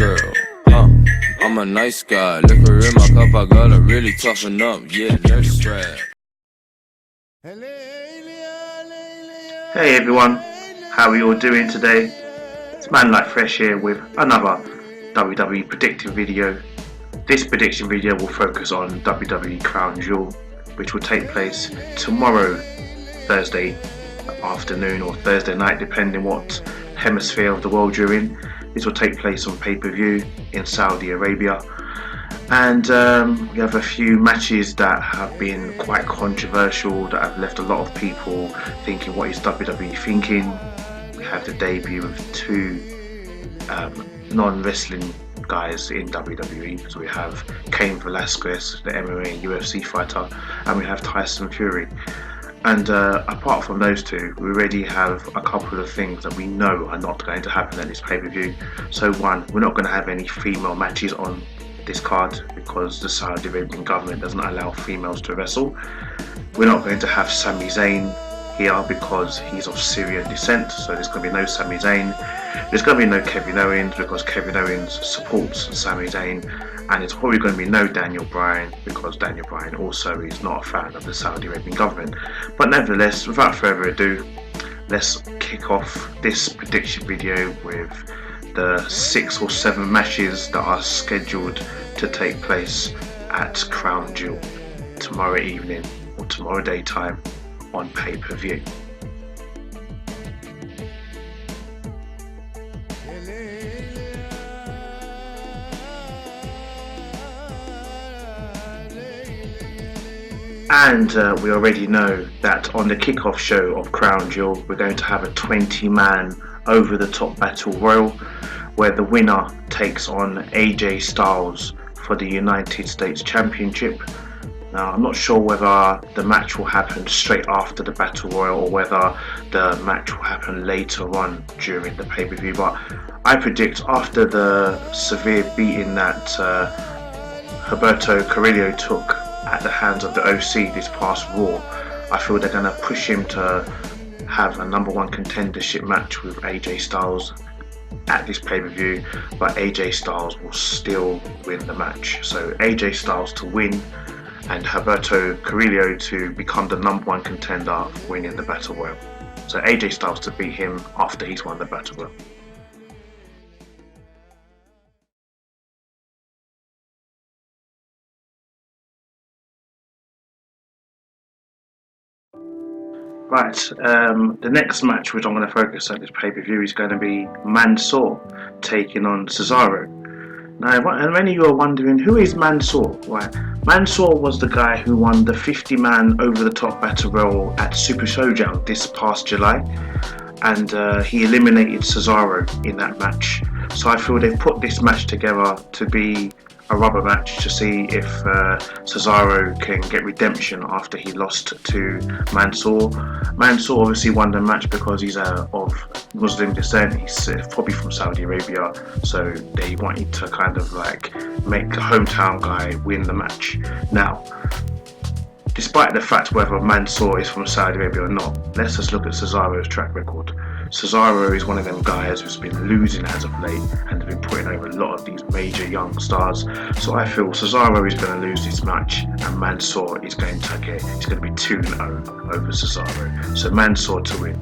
girl. I'm a nice guy. Liquor in my cup, I gotta really toughen up. Yeah, nurse strap. Hey everyone, how are you all doing today? It's Manlykefresh here with another WWE prediction video. This prediction video will focus on WWE Crown Jewel, which will take place tomorrow, Thursday afternoon or Thursday night, depending what hemisphere of the world you're in. This will take place on pay-per-view in Saudi Arabia. And we have a few matches that have been quite controversial, that have left a lot of people thinking, what is WWE thinking? We have the debut of two non-wrestling guys in WWE. So we have Cain Valesquez, the MMA and UFC fighter, and we have Tyson Fury. And apart from those two, we already have a couple of things that we know are not going to happen at this pay-per-view. So one, we're not going to have any female matches on this card because the Saudi Arabian government doesn't allow females to wrestle. We're not going to have Sami Zayn here because he's of Syrian descent, so there's going to be no Sami Zayn. There's going to be no Kevin Owens because Kevin Owens supports Sami Zayn, and it's probably going to be no Daniel Bryan because Daniel Bryan also is not a fan of the Saudi Arabian government. But nevertheless, without further ado, let's kick off this prediction video with the 6 or 7 matches that are scheduled to take place at Crown Jewel tomorrow evening or tomorrow daytime on pay-per-view. And we already know that on the kickoff show of Crown Jewel, we're going to have a 20-man over-the-top battle royal where the winner takes on AJ Styles for the United States Championship. Now, I'm not sure whether the match will happen straight after the battle royal or whether the match will happen later on during the pay-per-view, but I predict after the severe beating that Humberto Carrillo took at the hands of the OC this past Raw, I feel they're going to push him to have a number one contendership match with AJ Styles at this pay-per-view, but AJ Styles will still win the match. So AJ Styles to win and Humberto Carrillo to become the number one contender winning the Battle Royal. So AJ Styles to beat him after he's won the Battle Royal. Right, the next match which I'm going to focus on this pay-per-view is going to be Mansoor taking on Ceasaro. Now, many of you are wondering, who is Mansoor? Right, Mansoor was the guy who won the 50-man over-the-top battle royal at Super Showdown this past July, and he eliminated Ceasaro in that match. So I feel they've put this match together to be a rubber match to see if Ceasaro can get redemption after he lost to Mansoor. Mansoor obviously won the match because he's of Muslim descent. He's probably from Saudi Arabia, so they wanted to kind of like make a hometown guy win the match. Now, despite the fact whether Mansoor is from Saudi Arabia or not, let's just look at Cesaro's track record. Cesaro is one of them guys who's been losing as of late and has been putting over a lot of these major young stars. So I feel Cesaro is going to lose this match and Mansoor is going to be 2-0 over Cesaro. So Mansoor to win.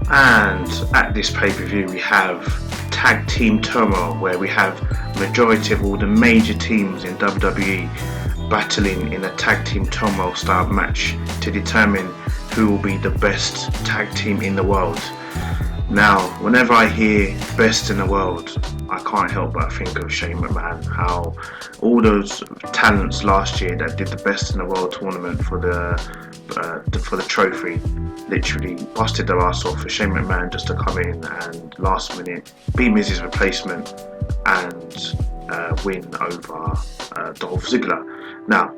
And at this pay-per-view we have Tag Team Turmoil, where we have majority of all the major teams in WWE battling in a Tag Team Turmoil style match to determine who will be the best tag team in the world. Now, whenever I hear best in the world, I can't help but think of Shane McMahon, how all those talents last year that did the best in the world tournament for the trophy literally busted their ass off for Shane McMahon just to come in and last minute be Miz's replacement and win over Dolph Ziggler. Now,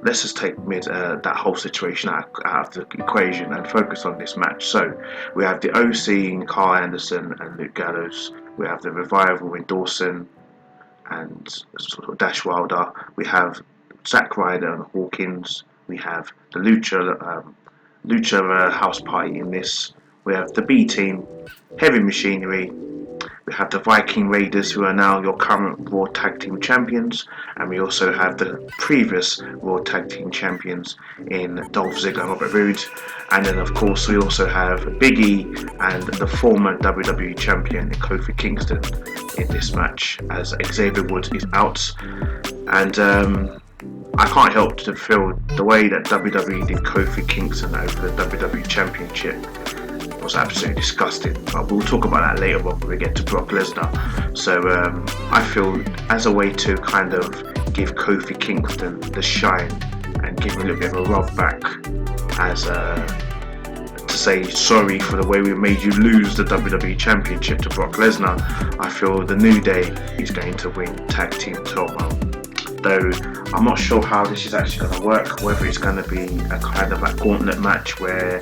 let's just take that whole situation out of the equation and focus on this match. So we have the OC in Carl Anderson and Luke Gallows. We have the Revival in Dawson and sort of Dash Wilder. We have Zack Ryder and Hawkins. We have the Lucha Lucha house party in this. We have the B Team, Heavy Machinery. We have the Viking Raiders, who are now your current Raw Tag Team Champions, and we also have the previous Raw Tag Team Champions in Dolph Ziggler and Robert Roode. And then, of course, we also have Big E and the former WWE Champion Kofi Kingston in this match, as Xavier Woods is out. And I can't help to feel the way that WWE did Kofi Kingston over the WWE Championship was absolutely disgusting, but we'll talk about that later on when we get to Brock Lesnar. So I feel as a way to kind of give Kofi Kingston the shine and give him a little bit of a rub back, as to say sorry for the way we made you lose the WWE Championship to Brock Lesnar, I feel the New Day is going to win Tag Team Turmoil. Though I'm not sure how this is actually going to work, whether it's going to be a kind of like gauntlet match where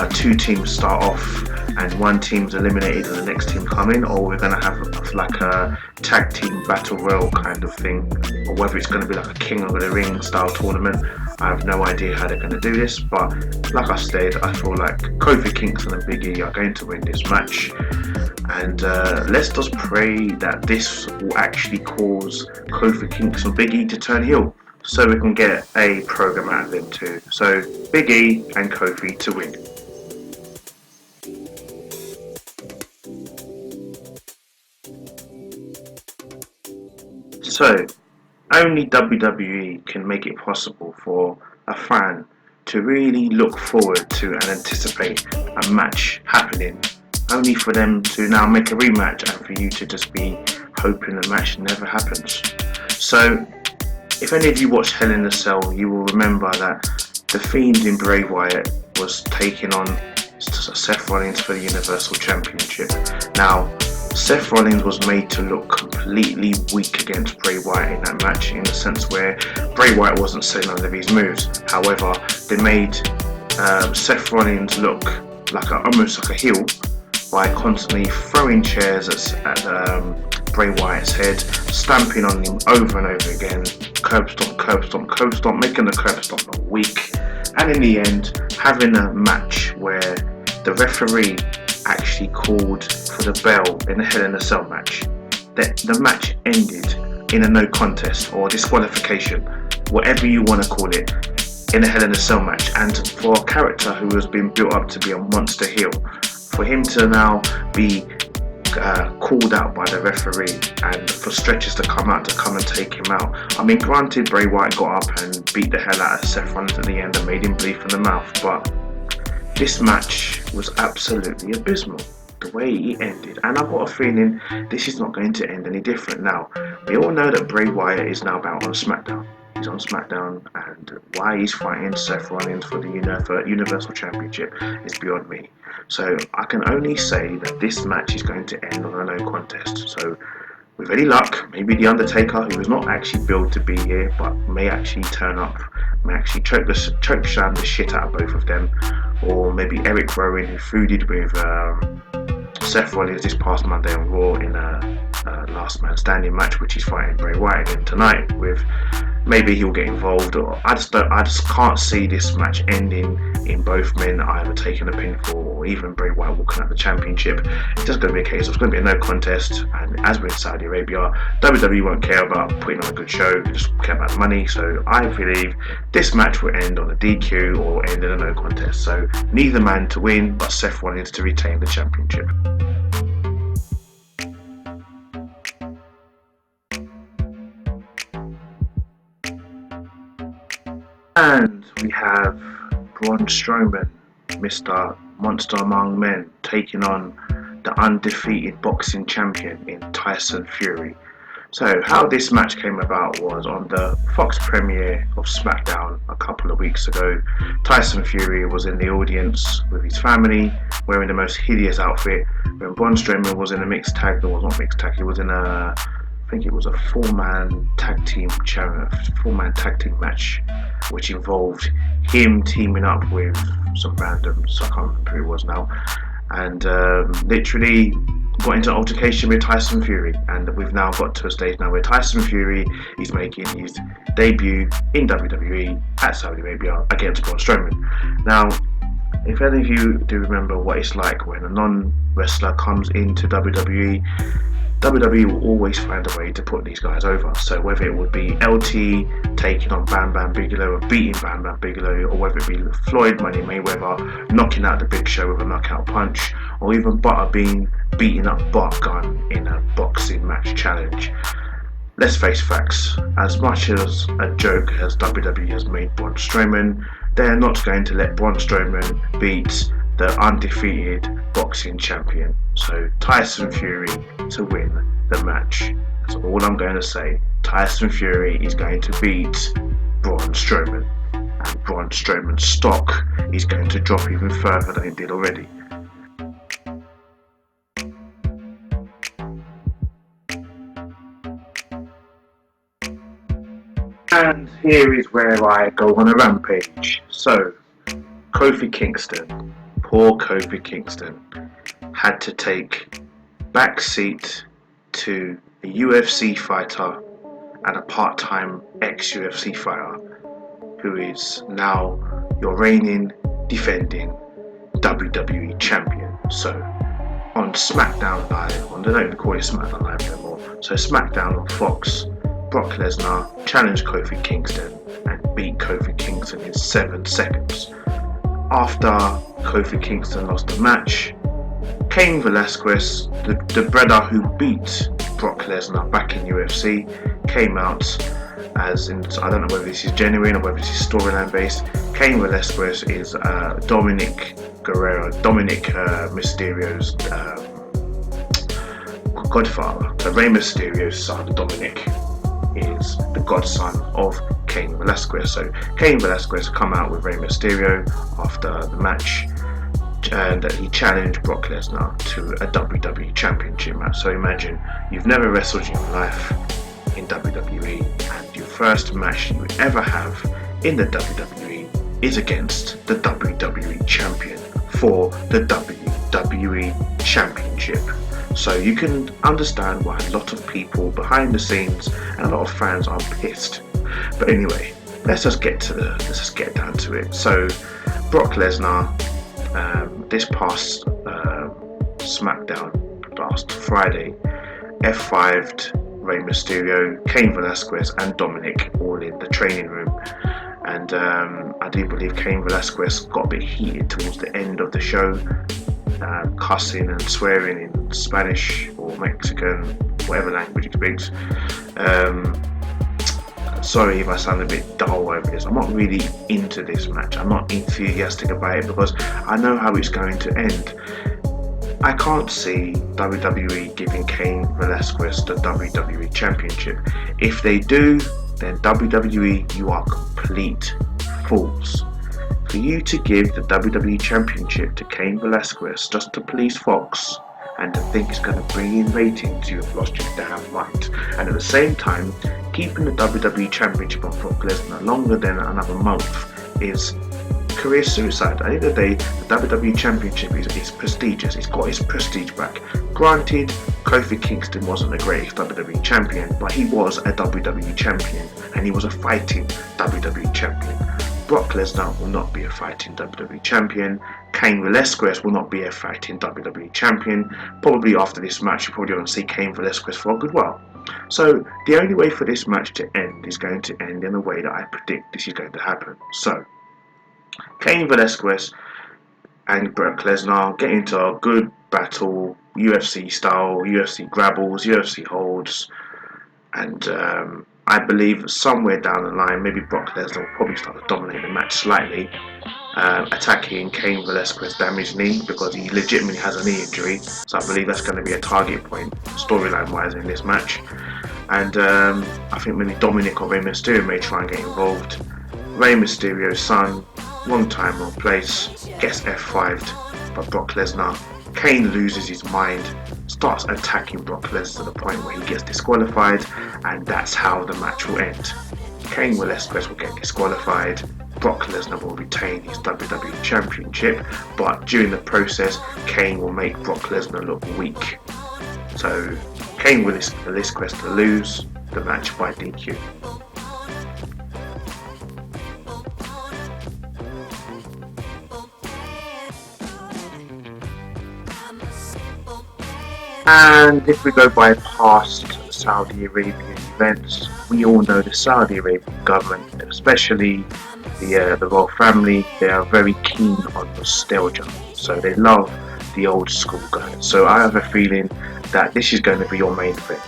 two teams start off and one team's eliminated and the next team come in, or we're going to have like a tag team battle royal kind of thing, or whether it's going to be like a King of the Ring style tournament. I have no idea how they're going to do this, but like I said, I feel like Kofi Kingston and Big E are going to win this match. And let's just pray that this will actually cause Kofi Kingston and Big E to turn heel, so we can get a program out of them too. So Big E and Kofi to win. So only WWE can make it possible for a fan to really look forward to and anticipate a match happening, only for them to now make a rematch and for you to just be hoping the match never happens. So if any of you watched Hell in a Cell, you will remember that the Fiend in Bray Wyatt was taking on Seth Rollins for the Universal Championship. Now, Seth Rollins was made to look completely weak against Bray Wyatt in that match, in the sense where Bray Wyatt wasn't selling none of his moves. However, they made Seth Rollins look like almost like a heel by constantly throwing chairs at Bray Wyatt's head, stamping on him over and over again, curb stomp, curb stomp, curb stomp, making the curb stomp look weak, and in the end having a match where the referee actually called for the bell in the Hell in a Cell match. The match ended in a no contest or disqualification, whatever you want to call it, in a Hell in a Cell match. And for a character who has been built up to be a monster heel, for him to now be called out by the referee and for stretchers to come out to come and take him out. I mean, granted, Bray Wyatt got up and beat the hell out of Seth Rollins at the end and made him bleed from the mouth, but this match was absolutely abysmal, the way it ended, and I've got a feeling this is not going to end any different. Now, we all know that Bray Wyatt is now back on SmackDown. He's on SmackDown, and why he's fighting Seth Rollins for the Universal Championship is beyond me. So I can only say that this match is going to end on a no contest. So with any luck, maybe The Undertaker, who was not actually billed to be here, but may actually turn up, may actually choke slam the shit out of both of them, or maybe Eric Rowan, who feuded with Seth Rollins this past Monday on Raw in a last man standing match, which he's fighting Bray Wyatt in tonight with. Maybe he'll get involved, or I just can't see this match ending in both men either taking a pinfall or even Bray Wyatt walking out the championship. It's just going to be a case of it's going to be a no contest, and as we're in Saudi Arabia, WWE won't care about putting on a good show, they just care about the money. So I believe this match will end on a DQ or end in a no contest. So neither man to win, but Seth Rollins to retain the championship. And we have Braun Strowman, Mr. Monster Among Men, taking on the undefeated boxing champion in Tyson Fury. So how this match came about was on the Fox premiere of SmackDown a couple of weeks ago. Tyson Fury was in the audience with his family, wearing the most hideous outfit, when Braun Strowman was in a mixed tag, he was in a, I think it was a four-man tag team match, which involved him teaming up with some randoms, I can't remember who it was now, and literally got into an altercation with Tyson Fury, and we've now got to a stage now where Tyson Fury is making his debut in WWE at Saudi Arabia against Braun Strowman. Now, if any of you do remember what it's like when a non-wrestler comes into WWE, WWE will always find a way to put these guys over. So whether it would be LT taking on Bam Bam Bigelow or beating Bam Bam Bigelow, or whether it be Floyd Money Mayweather knocking out the Big Show with a knockout punch, or even Butterbean beating up Bart Gunn in a boxing match challenge. Let's face facts, as much as a joke as WWE has made Braun Strowman, they're not going to let Braun Strowman beat the undefeated boxing champion. So Tyson Fury to win the match. That's all I'm going to say. Tyson Fury is going to beat Braun Strowman, and Braun Strowman's stock is going to drop even further than it did already. And here is where I go on a rampage. So, Kofi Kingston, poor Kofi Kingston, had to take back seat to a UFC fighter and a part-time ex-UFC fighter who is now your reigning, defending WWE champion. So, on SmackDown Live, they don't even call it SmackDown Live anymore, so SmackDown on Fox, Brock Lesnar challenged Kofi Kingston and beat Kofi Kingston in 7 seconds. After Kofi Kingston lost the match, Cain Valesquez, the brother who beat Brock Lesnar back in UFC, came out as in, I don't know whether this is genuine or whether this is storyline based. Cain Valesquez is Dominic Mysterio's godfather. So Rey Mysterio's son, Dominic, is the godson of Cain Valesquez. So Cain Valesquez come out with Rey Mysterio after the match, and he challenged Brock Lesnar to a WWE Championship match. So imagine you've never wrestled in your life in WWE, and your first match you ever have in the WWE is against the WWE Champion for the WWE Championship. So you can understand why a lot of people behind the scenes and a lot of fans are pissed. But anyway, let's just get down to it. So Brock Lesnar, this past SmackDown last Friday, F5'd Rey Mysterio, Cain Valesquez and Dominic all in the training room. And I do believe Cain Valesquez got a bit heated towards the end of the show, cussing and swearing in Spanish or Mexican, whatever language he speaks. Sorry if I sound a bit dull over this. I'm not really into this match. I'm not enthusiastic about it because I know how it's going to end. I can't see WWE giving Cain Valesquez the WWE Championship. If they do, then WWE, you are complete fools. For you to give the WWE Championship to Cain Valesquez just to please Fox and to think it's going to bring in ratings, you have lost your damn mind. And at the same time, keeping the WWE Championship on Brock Lesnar longer than another month is career suicide. At the end of the day, the WWE Championship is prestigious. It's got its prestige back. Granted, Kofi Kingston wasn't the greatest WWE champion, but he was a WWE champion, and he was a fighting WWE champion. Brock Lesnar will not be a fighting WWE champion. Cain Valesquez will not be a fighting WWE champion. Probably after this match, you probably won't see Cain Valesquez for a good while. So the only way for this match to end is going to end in the way that I predict this is going to happen. So Cain Valesquez and Brock Lesnar get into a good battle, UFC style, UFC grabbles, UFC holds, and I believe somewhere down the line, maybe Brock Lesnar will probably start to dominate the match slightly, attacking Cain Velasquez's damaged knee because he legitimately has a knee injury. So I believe that's going to be a target point storyline wise in this match. And I think maybe Dominic or Rey Mysterio may try and get involved. Rey Mysterio's son, wrong time, wrong place, gets F5'd by Brock Lesnar. Cain loses his mind, starts attacking Brock Lesnar to the point where he gets disqualified, and that's how the match will end. Cain Velasquez will get disqualified, Brock Lesnar will retain his WWE Championship, but during the process, Cain will make Brock Lesnar look weak. So Cain Valesquez to lose the match by DQ. And if we go by past Saudi Arabian events, we all know the Saudi Arabian government, especially the royal family, they are very keen on nostalgia. So they love the old school guys. So I have a feeling that this is going to be your main event.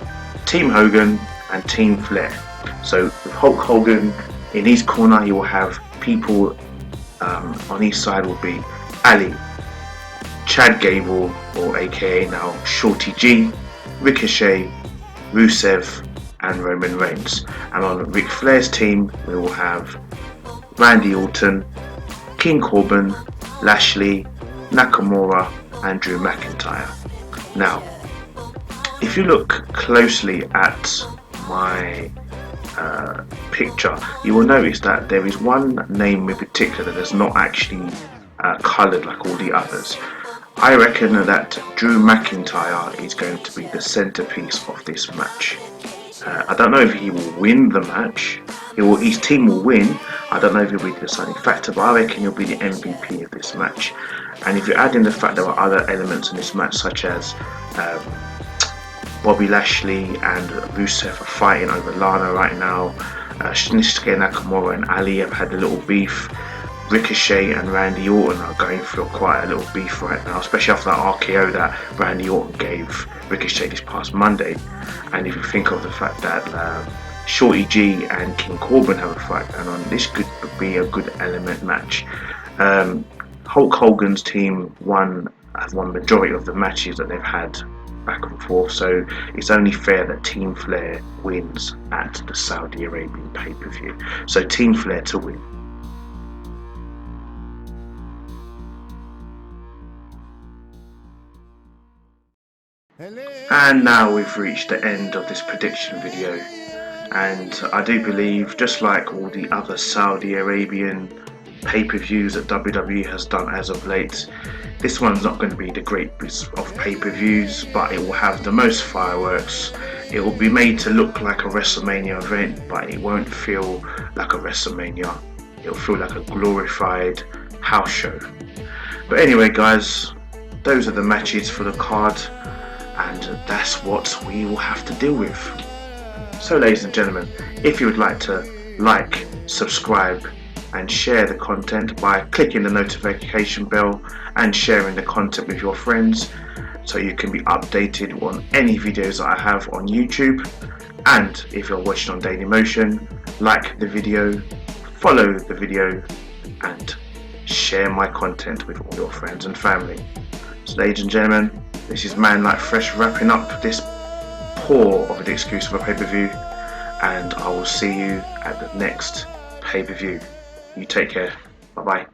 Team Hogan and Team Flair. So with Hulk Hogan in his corner, he will have people on his side will be Ali, Chad Gable, or aka now Shorty G, Ricochet, Rusev, and Roman Reigns. And on Ric Flair's team, we will have Randy Orton, King Corbin, Lashley, Nakamura, and Drew McIntyre. Now, if you look closely at my picture, you will notice that there is one name in particular that is not actually coloured like all the others. I reckon that Drew McIntyre is going to be the centerpiece of this match. I don't know if he will win the match. His team will win. I don't know if he'll be the deciding factor, but I reckon he'll be the MVP of this match. And if you add in the fact there are other elements in this match, such as Bobby Lashley and Rusev are fighting over Lana right now. Shinsuke Nakamura and Ali have had a little beef. Ricochet and Randy Orton are going through quite a little beef right now, especially after that RKO that Randy Orton gave Ricochet this past Monday. And if you think of the fact that Shorty G and King Corbin have a fight going on, this could be a good element match. Hulk Hogan's team have won majority of the matches that they've had back and forth, so it's only fair that Team Flair wins at the Saudi Arabian pay-per-view. So Team Flair to win. And now we've reached the end of this prediction video, and I do believe, just like all the other Saudi Arabian pay-per-views that WWE has done as of late, this one's not going to be the greatest of pay-per-views, but it will have the most fireworks. It will be made to look like a WrestleMania event, but it won't feel like a WrestleMania. It'll feel like a glorified house show. But anyway guys, those are the matches for the card, and that's what we will have to deal with. So ladies and gentlemen, if you would like to like, subscribe and share the content by clicking the notification bell and sharing the content with your friends, so you can be updated on any videos that I have on YouTube. And if you're watching on Dailymotion, like the video, follow the video, and share my content with all your friends and family. So ladies and gentlemen, this is Manlykefresh wrapping up this poor of an excuse for a pay-per-view, and I will see you at the next pay-per-view. You take care. Bye bye.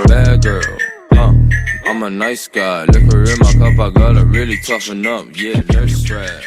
Bad girl, I'm a nice guy. Liquor in my cup, I gotta really toughen up. Yeah, nurse strap.